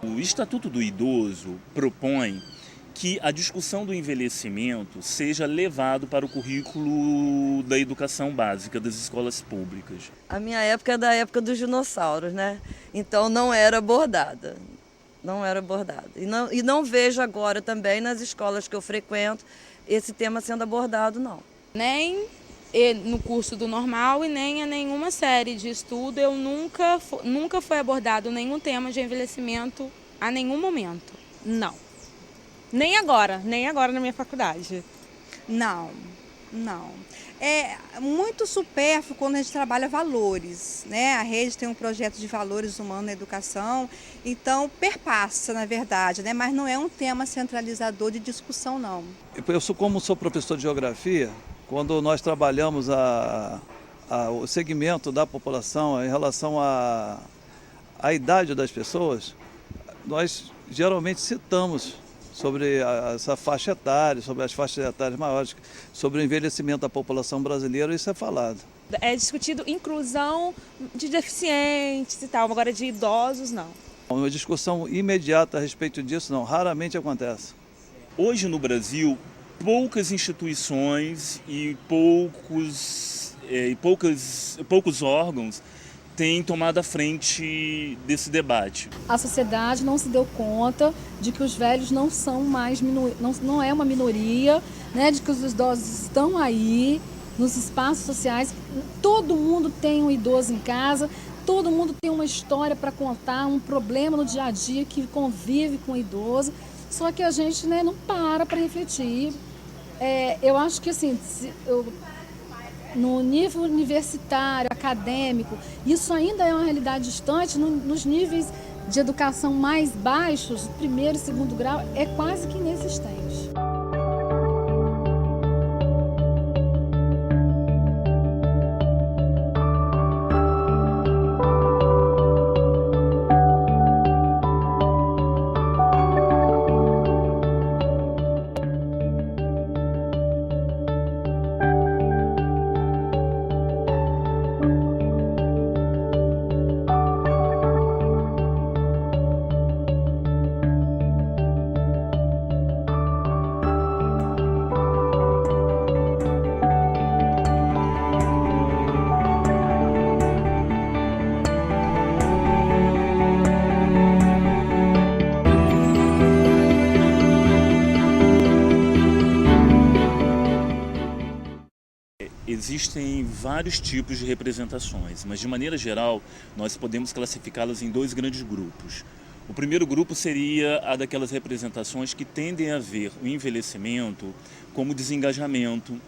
O Estatuto do Idoso propõe que a discussão do envelhecimento seja levado para o currículo da educação básica das escolas públicas. A minha época é da época dos dinossauros, né? Então não era abordada. Não era abordada. E não vejo agora também nas escolas que eu frequento esse tema sendo abordado, não. Nem no curso do normal e nem em nenhuma série de estudo eu nunca foi abordado nenhum tema de envelhecimento a nenhum momento. Não. Nem agora na minha faculdade. Não. É muito supérfluo quando a gente trabalha valores, né? A rede tem um projeto de valores humanos na educação, então perpassa, na verdade, né? Mas não é um tema centralizador de discussão, não. Como sou professor de geografia, quando nós trabalhamos o segmento da população em relação à idade das pessoas, nós geralmente citamos sobre essa faixa etária, sobre as faixas etárias maiores, sobre o envelhecimento da população brasileira, isso é falado. É discutido inclusão de deficientes e tal, agora de idosos não. Uma discussão imediata a respeito disso não, raramente acontece. Hoje no Brasil, poucas instituições e poucos órgãos têm tomado a frente desse debate. A sociedade não se deu conta de que os velhos não são mais não é uma minoria, né, de que os idosos estão aí nos espaços sociais. Todo mundo tem um idoso em casa, todo mundo tem uma história para contar, um problema no dia a dia que convive com o idoso. Só que a gente, né, não para refletir. Eu acho que assim, no nível universitário, acadêmico, isso ainda é uma realidade distante. Nos níveis de educação mais baixos, primeiro e segundo grau, é quase que inexistente. Existem vários tipos de representações, mas de maneira geral nós podemos classificá-las em dois grandes grupos. O primeiro grupo seria a daquelas representações que tendem a ver o envelhecimento como desengajamento,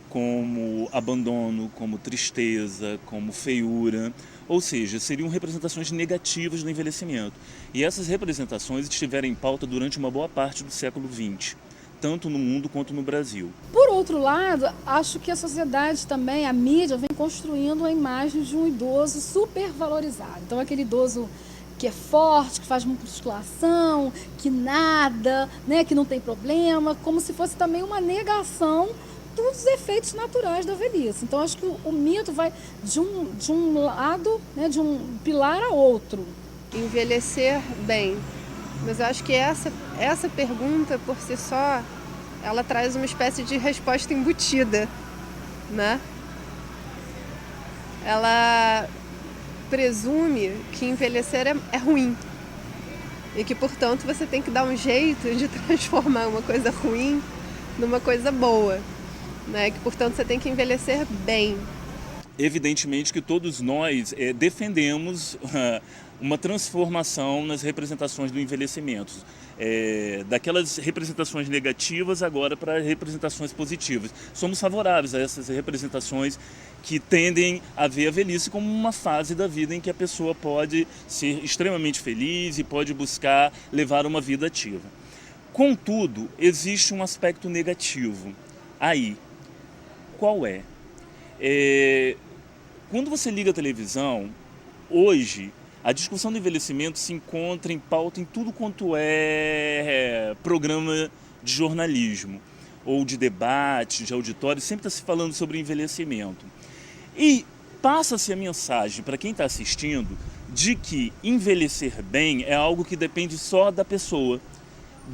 como abandono, como tristeza, como feiura, ou seja, seriam representações negativas do envelhecimento. E essas representações estiveram em pauta durante uma boa parte do século XX, tanto no mundo quanto no Brasil. Por outro lado, acho que a sociedade também, a mídia, vem construindo a imagem de um idoso supervalorizado. Então, aquele idoso que é forte, que faz musculação, que nada, né, que não tem problema, como se fosse também uma negação dos efeitos naturais da velhice. Então, acho que o mito vai de um lado, né, de um pilar a outro. Envelhecer bem. Mas eu acho que essa pergunta, por si só, ela traz uma espécie de resposta embutida, né? Ela presume que envelhecer é ruim e que, portanto, você tem que dar um jeito de transformar uma coisa ruim numa coisa boa, né? Que, portanto, você tem que envelhecer bem. Evidentemente que todos nós defendemos uma transformação nas representações do envelhecimento. Daquelas representações negativas agora para representações positivas. Somos favoráveis a essas representações que tendem a ver a velhice como uma fase da vida em que a pessoa pode ser extremamente feliz e pode buscar levar uma vida ativa. Contudo, existe um aspecto negativo aí. Qual é? Quando você liga a televisão, hoje, a discussão do envelhecimento se encontra em pauta em tudo quanto é programa de jornalismo, ou de debate, de auditório, sempre está se falando sobre envelhecimento. E passa-se a mensagem para quem está assistindo de que envelhecer bem é algo que depende só da pessoa.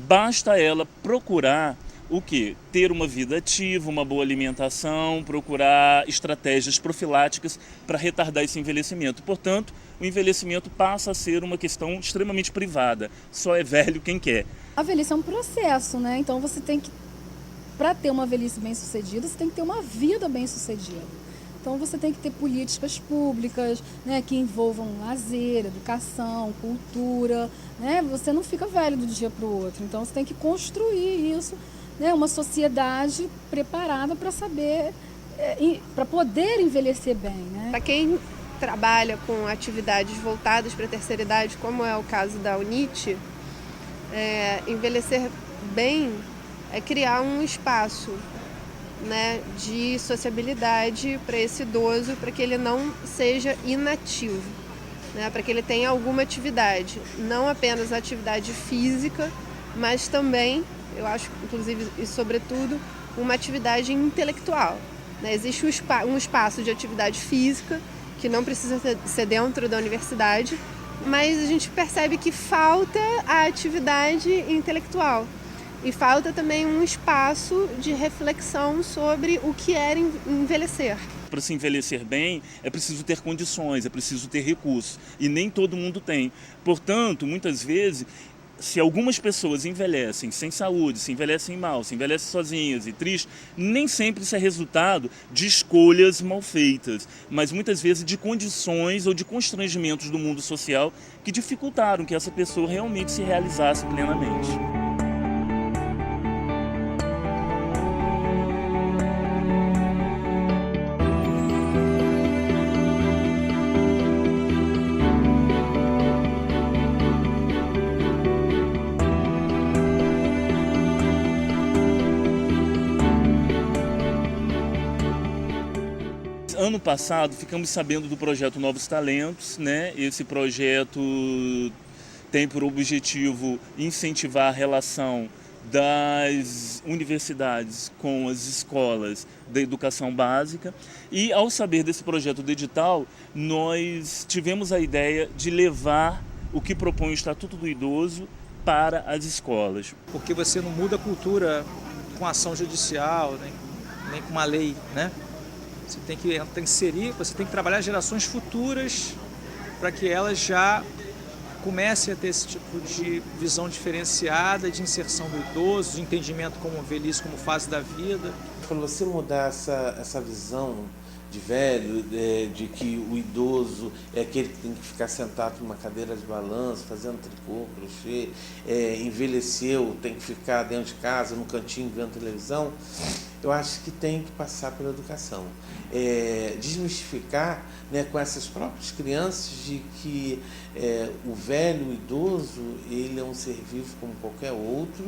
Basta ela procurar o quê? Ter uma vida ativa, uma boa alimentação, procurar estratégias profiláticas para retardar esse envelhecimento. Portanto, o envelhecimento passa a ser uma questão extremamente privada. Só é velho quem quer. A velhice é um processo, né? Então você tem que, para ter uma velhice bem-sucedida, você tem que ter uma vida bem-sucedida. Então você tem que ter políticas públicas, né, que envolvam lazer, educação, cultura, né? Você não fica velho do dia para o outro. Então você tem que construir isso, né, uma sociedade preparada para saber, para poder envelhecer bem, né? Para quem trabalha com atividades voltadas para a terceira idade, como é o caso da UNIT, envelhecer bem é criar um espaço, né, de sociabilidade para esse idoso, para que ele não seja inativo, né, para que ele tenha alguma atividade, não apenas atividade física, mas também, eu acho, inclusive e sobretudo, uma atividade intelectual, né? Existe um espaço de atividade física, que não precisa ser dentro da universidade, mas a gente percebe que falta a atividade intelectual. E falta também um espaço de reflexão sobre o que é envelhecer. Para se envelhecer bem, é preciso ter condições, é preciso ter recursos. E nem todo mundo tem. Portanto, muitas vezes, se algumas pessoas envelhecem sem saúde, se envelhecem mal, se envelhecem sozinhas e tristes, nem sempre isso é resultado de escolhas mal feitas, mas muitas vezes de condições ou de constrangimentos do mundo social que dificultaram que essa pessoa realmente se realizasse plenamente. Ano passado ficamos sabendo do projeto Novos Talentos, né? Esse projeto tem por objetivo incentivar a relação das universidades com as escolas da educação básica, e ao saber desse projeto do edital, nós tivemos a ideia de levar o que propõe o Estatuto do Idoso para as escolas. Porque você não muda a cultura com ação judicial, nem com uma lei, né? Você tem que inserir, você tem que trabalhar gerações futuras para que elas já comecem a ter esse tipo de visão diferenciada, de inserção do idoso, de entendimento como velhice, como fase da vida. Quando você mudar essa visão de velho, de que o idoso é aquele que tem que ficar sentado numa cadeira de balanço, fazendo tricô, crochê, envelheceu, tem que ficar dentro de casa, no cantinho, vendo televisão, eu acho que tem que passar pela educação. Desmistificar, né, com essas próprias crianças de que o velho, o idoso, ele é um ser vivo como qualquer outro,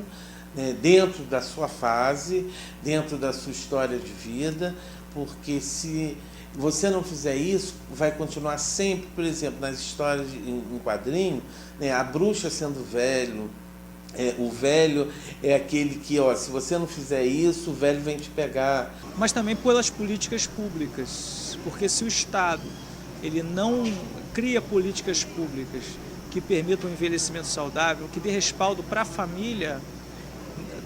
né, dentro da sua fase, dentro da sua história de vida, porque se você não fizer isso, vai continuar sempre, por exemplo, nas histórias em quadrinho, né, a bruxa sendo velho, o velho é aquele que, se você não fizer isso, o velho vem te pegar. Mas também pelas políticas públicas, porque se o Estado ele não cria políticas públicas que permitam um envelhecimento saudável, que dê respaldo para a família,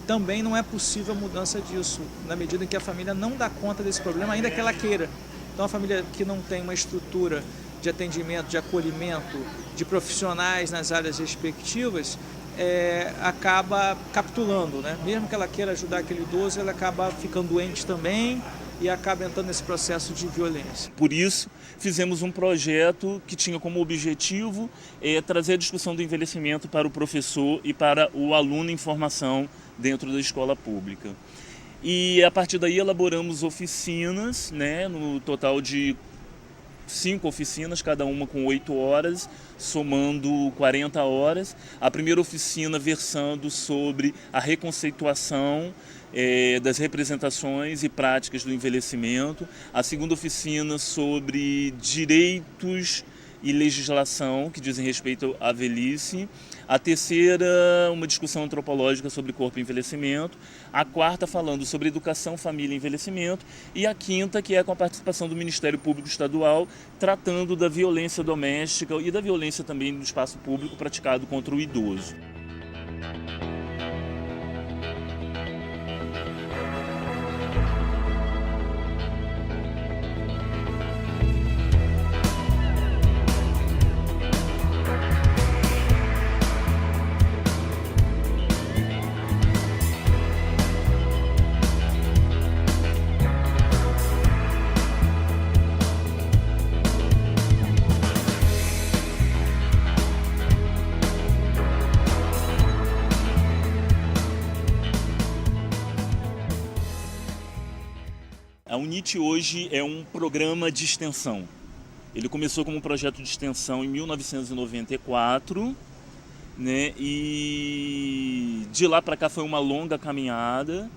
também não é possível a mudança disso, na medida em que a família não dá conta desse problema, ainda que ela queira. Então a família que não tem uma estrutura de atendimento, de acolhimento, de profissionais nas áreas respectivas, acaba capitulando, né? Mesmo que ela queira ajudar aquele idoso, ela acaba ficando doente também e acaba entrando nesse processo de violência. Por isso, fizemos um projeto que tinha como objetivo trazer a discussão do envelhecimento para o professor e para o aluno em formação dentro da escola pública. E a partir daí elaboramos oficinas, né, no total de 5 oficinas, cada uma com 8 horas, somando 40 horas. A primeira oficina versando sobre a reconceituação das representações e práticas do envelhecimento. A segunda oficina sobre direitos e legislação que dizem respeito à velhice. A terceira, uma discussão antropológica sobre corpo e envelhecimento. A quarta, falando sobre educação, família e envelhecimento. E a quinta, que é com a participação do Ministério Público Estadual, tratando da violência doméstica e da violência também no espaço público praticado contra o idoso. A UNIT hoje é um programa de extensão. Ele começou como um projeto de extensão em 1994, né? E de lá para cá foi uma longa caminhada,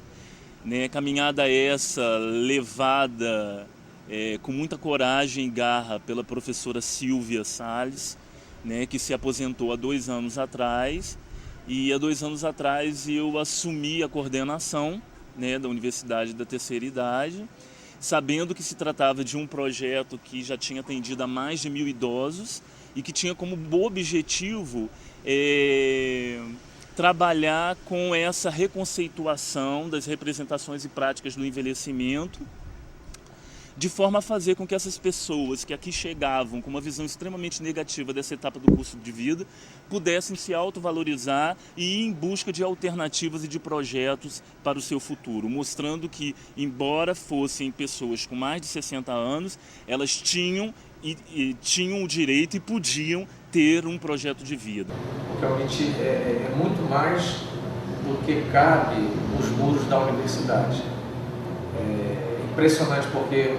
né? Caminhada essa levada com muita coragem e garra pela professora Silvia Salles, né? Que se aposentou há 2 anos atrás. E há 2 anos atrás eu assumi a coordenação, né, da Universidade da Terceira Idade, sabendo que se tratava de um projeto que já tinha atendido a mais de 1.000 idosos e que tinha como objetivo trabalhar com essa reconceituação das representações e práticas do envelhecimento, de forma a fazer com que essas pessoas que aqui chegavam com uma visão extremamente negativa dessa etapa do curso de vida pudessem se autovalorizar e ir em busca de alternativas e de projetos para o seu futuro, mostrando que, embora fossem pessoas com mais de 60 anos, elas tinham o direito e podiam ter um projeto de vida. Porque a UNIT é muito mais do que cabe nos muros da universidade. Impressionante, porque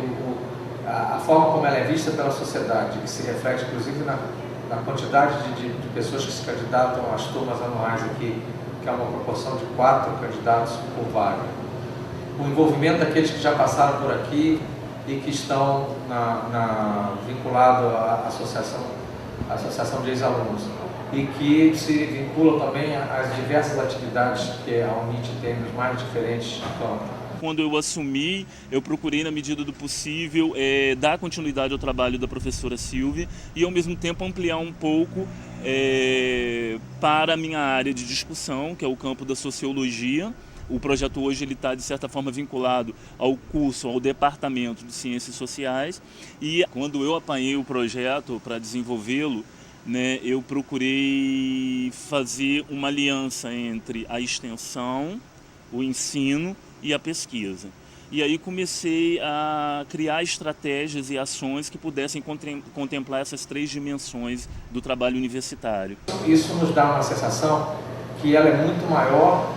a forma como ela é vista pela sociedade, que se reflete inclusive na quantidade de pessoas que se candidatam às turmas anuais aqui, que é uma proporção de 4 candidatos por vaga. O envolvimento daqueles que já passaram por aqui e que estão vinculados à associação de ex-alunos e que se vinculam também às diversas atividades que a UNIT tem nos mais diferentes campos. Quando eu assumi, eu procurei, na medida do possível, dar continuidade ao trabalho da professora Silvia e, ao mesmo tempo, ampliar um pouco para a minha área de discussão, que é o campo da sociologia. O projeto hoje está, de certa forma, vinculado ao curso, ao departamento de ciências sociais. E quando eu apanhei o projeto para desenvolvê-lo, né, eu procurei fazer uma aliança entre a extensão, o ensino e a pesquisa. E aí comecei a criar estratégias e ações que pudessem contemplar essas 3 dimensões do trabalho universitário. Isso nos dá uma sensação que ela é muito maior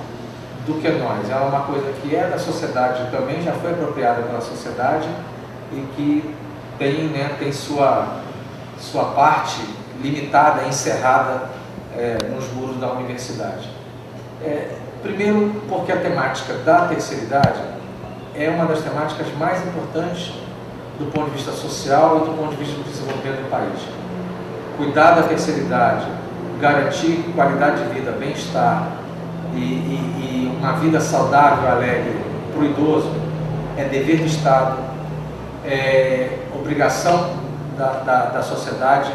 do que nós. Ela é uma coisa que é da sociedade também, já foi apropriada pela sociedade e que tem sua parte limitada, encerrada nos muros da universidade. Primeiro, porque a temática da terceira idade é uma das temáticas mais importantes do ponto de vista social e do ponto de vista do desenvolvimento do país. Cuidar da terceira idade, garantir qualidade de vida, bem-estar e uma vida saudável, alegre para o idoso é dever do Estado, é obrigação da sociedade,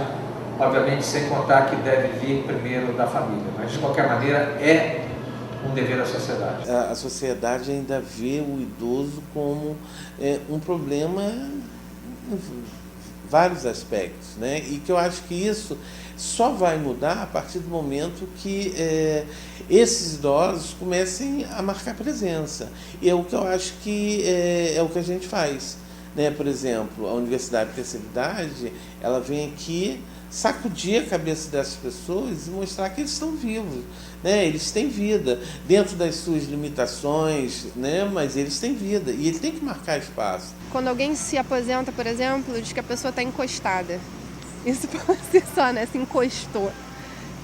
obviamente sem contar que deve vir primeiro da família, mas de qualquer maneira é um dever da sociedade. A sociedade ainda vê o idoso como um problema em vários aspectos, né? E que eu acho que isso só vai mudar a partir do momento que esses idosos comecem a marcar presença. E é o que eu acho que é o que a gente faz, né? Por exemplo, a Universidade de Terceira Idade, ela vem aqui sacudir a cabeça dessas pessoas e mostrar que eles estão vivos, né? Eles têm vida, dentro das suas limitações, né? Mas eles têm vida e ele tem que marcar espaço. Quando alguém se aposenta, por exemplo, diz que a pessoa está encostada. Isso por si só, né? Se encostou.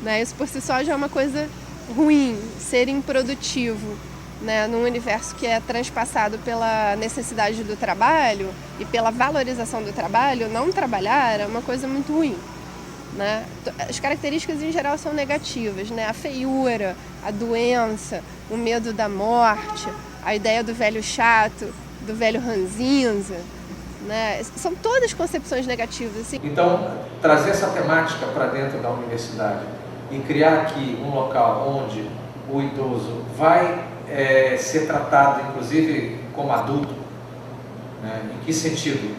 Né? Isso por si só já é uma coisa ruim, ser improdutivo. Né? Num universo que é transpassado pela necessidade do trabalho e pela valorização do trabalho, não trabalhar é uma coisa muito ruim. né? As características em geral são negativas, né? A feiura, a doença, o medo da morte, a ideia do velho chato, do velho ranzinza, né? São todas concepções negativas. Assim. Então, trazer essa temática para dentro da universidade e criar aqui um local onde o idoso vai ser tratado, inclusive, como adulto, né? Em que sentido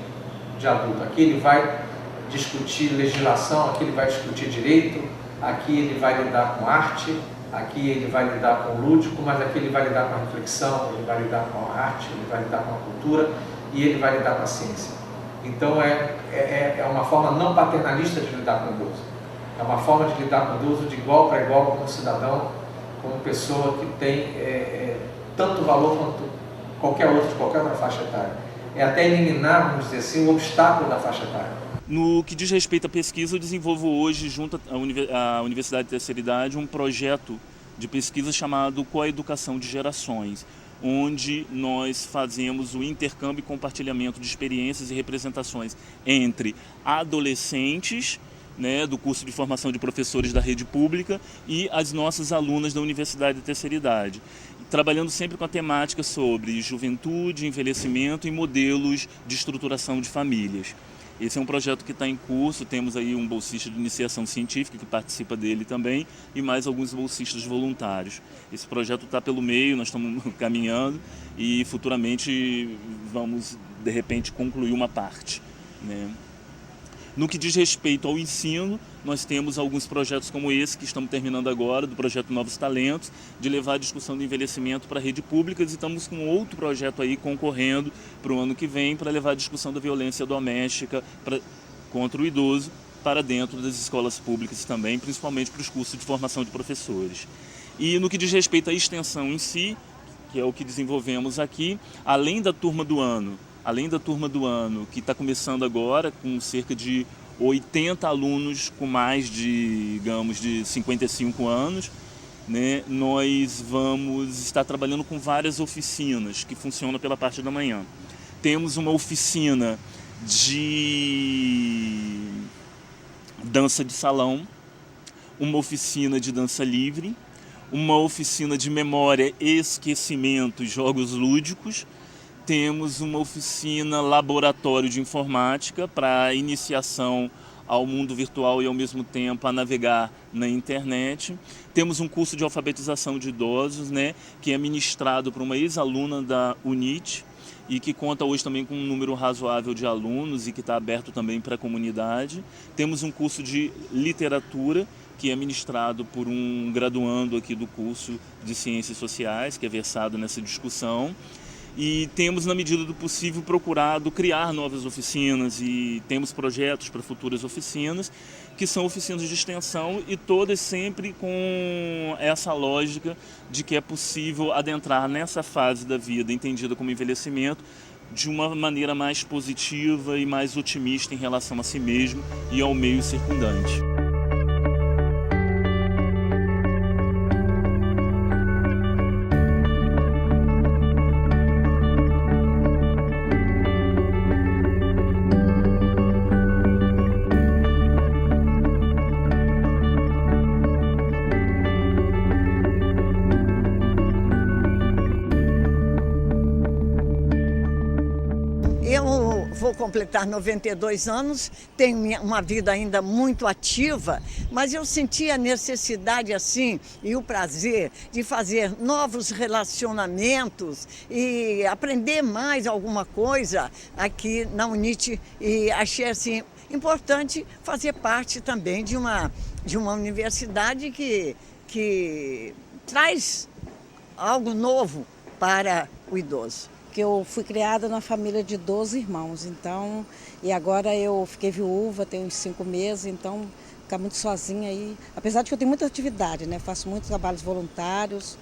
de adulto? Aqui ele vai discutir legislação, aqui ele vai discutir direito, aqui ele vai lidar com arte, aqui ele vai lidar com o lúdico, mas aqui ele vai lidar com a reflexão, ele vai lidar com a arte, ele vai lidar com a cultura e ele vai lidar com a ciência. Então é uma forma não paternalista de lidar com o idoso. É uma forma de lidar com o idoso de igual para igual como cidadão, como pessoa que tem tanto valor quanto qualquer outro, de qualquer outra faixa etária. É até eliminar, vamos dizer assim, o obstáculo da faixa etária. No que diz respeito à pesquisa, eu desenvolvo hoje, junto à Universidade de Terceira Idade, um projeto de pesquisa chamado Coeducação de Gerações, onde nós fazemos o intercâmbio e compartilhamento de experiências e representações entre adolescentes, né, do curso de formação de professores da rede pública e as nossas alunas da Universidade de Terceira Idade, trabalhando sempre com a temática sobre juventude, envelhecimento e modelos de estruturação de famílias. Esse é um projeto que está em curso, temos aí um bolsista de iniciação científica que participa dele também e mais alguns bolsistas voluntários. Esse projeto está pelo meio, nós estamos caminhando e futuramente vamos, de repente, concluir uma parte, né? No que diz respeito ao ensino, nós temos alguns projetos como esse que estamos terminando agora, do projeto Novos Talentos, de levar a discussão do envelhecimento para a rede pública, e estamos com outro projeto aí concorrendo para o ano que vem para levar a discussão da violência doméstica contra o idoso para dentro das escolas públicas também, principalmente para os cursos de formação de professores. E no que diz respeito à extensão em si, que é o que desenvolvemos aqui, além da turma do ano, que está começando agora, com cerca de 80 alunos com mais de, digamos, de 55 anos, né, nós vamos estar trabalhando com várias oficinas que funcionam pela parte da manhã. Temos uma oficina de dança de salão, uma oficina de dança livre, uma oficina de memória, esquecimento e jogos lúdicos. Temos uma oficina laboratório de informática para iniciação ao mundo virtual e ao mesmo tempo a navegar na internet. Temos um curso de alfabetização de idosos, né, que é ministrado por uma ex-aluna da UNIT e que conta hoje também com um número razoável de alunos e que está aberto também para a comunidade. Temos um curso de literatura que é ministrado por um graduando aqui do curso de Ciências Sociais, que é versado nessa discussão. E temos, na medida do possível, procurado criar novas oficinas e temos projetos para futuras oficinas, que são oficinas de extensão e todas sempre com essa lógica de que é possível adentrar nessa fase da vida entendida como envelhecimento de uma maneira mais positiva e mais otimista em relação a si mesmo e ao meio circundante. Eu vou completar 92 anos, tenho uma vida ainda muito ativa, mas eu senti a necessidade assim e o prazer de fazer novos relacionamentos e aprender mais alguma coisa aqui na UNIT e achei assim importante fazer parte também de uma universidade que traz algo novo para o idoso. Porque eu fui criada numa família de 12 irmãos, então, e agora eu fiquei viúva, tenho uns 5 meses, então ficar muito sozinha aí, apesar de que eu tenho muita atividade, né? Faço muitos trabalhos voluntários,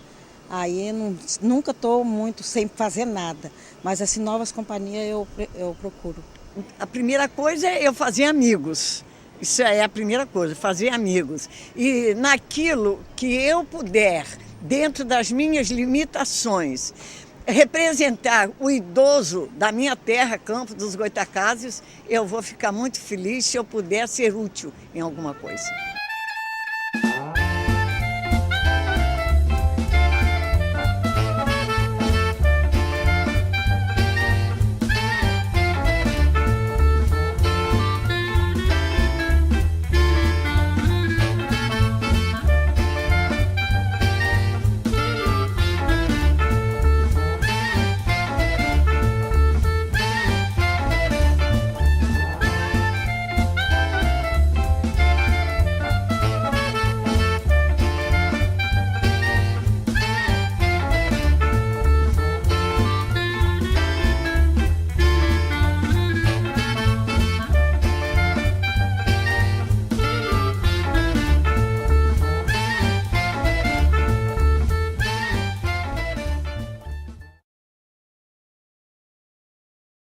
aí nunca estou muito sem fazer nada, mas assim, novas companhias eu procuro. A primeira coisa é eu fazer amigos. Isso é a primeira coisa, fazer amigos. E naquilo que eu puder, dentro das minhas limitações, representar o idoso da minha terra, Campos dos Goytacazes, eu vou ficar muito feliz se eu puder ser útil em alguma coisa.